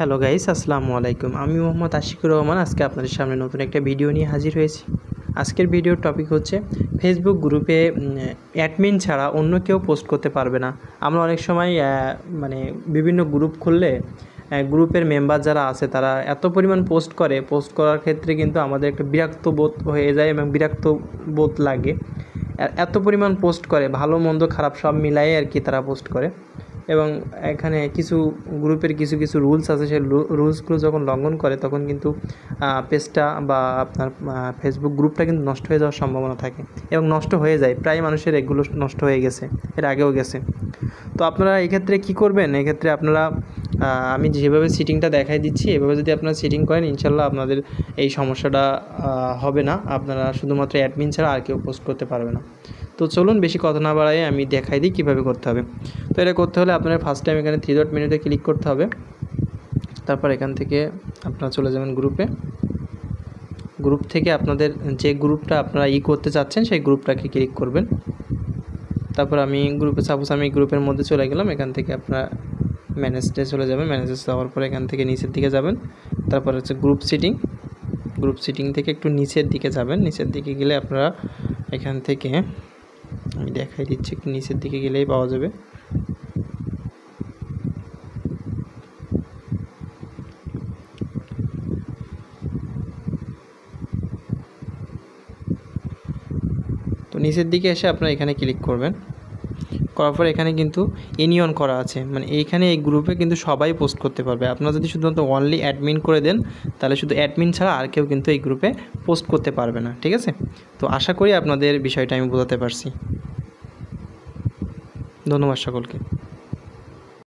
Hello guys, আসসালামু আলাইকুম। আমি মোহাম্মদ আশিকুর রহমান। আজকে আপনাদের সামনে নতুন একটা ভিডিও নিয়ে হাজির হয়েছি। আজকের ভিডিওর টপিক হচ্ছে ফেসবুক গ্রুপে অ্যাডমিন ছাড়া অন্য কেউ পোস্ট করতে পারবে না। আমরা অনেক সময় বিভিন্ন গ্রুপ খুললে গ্রুপের মেম্বার যারা আছে তারা এত পরিমাণ পোস্ট করার ক্ষেত্রে কিন্তু আমাদের একটা বিরক্ত বোধ হয়ে যায় এবং বিরক্ত বোধ লাগে। এত পরিমাণ পোস্ট করে, ভালো মন্দ খারাপ সব মিলাই আর কি তারা পোস্ট করে। এবং এখানে কিছু গ্রুপের কিছু রুলস আছে, সেই রুলসগুলো যখন লঙ্ঘন করে তখন কিন্তু পেজটা বা আপনার ফেসবুক গ্রুপটা কিন্তু নষ্ট হয়ে যাওয়ার সম্ভাবনা থাকে এবং নষ্ট হয়ে যায়। প্রায় মানুষের এগুলো নষ্ট হয়ে গেছে, এর আগেও গেছে। তো আপনারা এক্ষেত্রে কী করবেন? এক্ষেত্রে আপনারা আমি যেভাবে সেটিংটা দেখাই দিচ্ছি এভাবে যদি আপনারা সেটিং করেন, ইনশাল্লাহ আপনাদের এই সমস্যাটা হবে না। আপনারা শুধুমাত্র অ্যাডমিন ছাড়া আর কেউ পোস্ট করতে পারবে না। তো চলুন বেশি কথা না বাড়াই আমি দেখাই দিই কীভাবে করতে হবে। তো এটা করতে হলে আপনারা ফার্স্ট টাইম এখানে 3 ডট মেনুতে ক্লিক করতে হবে। তারপর এখান থেকে আপনারা চলে যাবেন গ্রুপে। গ্রুপ থেকে আপনাদের যে গ্রুপটা আপনারা করতে চাচ্ছেন সেই গ্রুপটাকে ক্লিক করবেন। তারপর আমি গ্রুপের মধ্যে চলে গেলাম। এখান থেকে আপনারা ম্যানেজে চলে যাবেন। ম্যানেজে যাওয়ার পর এখান থেকে নিচের দিকে যাবেন। তারপর হচ্ছে গ্রুপ সিটিং থেকে একটু নিচের দিকে যাবেন। নিচের দিকে গেলে আপনারা এখান থেকে আমি দেখাই দিচ্ছি, একটু নিচের দিকে গেলেই পাওয়া যাবে। তো নিচের দিকে এসে আপনারা এখানে ক্লিক করবেন। করার পর এখানে কিন্তু এনিয়ন করা আছে, মানে এইখানে এই গ্রুপে কিন্তু সবাই পোস্ট করতে পারবে। আপনারা যদি শুধুমাত্র অনলি অ্যাডমিন করে দেন তাহলে শুধু অ্যাডমিন ছাড়া আর কেউ কিন্তু এই গ্রুপে পোস্ট করতে পারবে না। ঠিক আছে? তো আশা করি আপনাদের বিষয়টা আমি বোঝাতে পারছি। ধন্যবাদ সকলকে।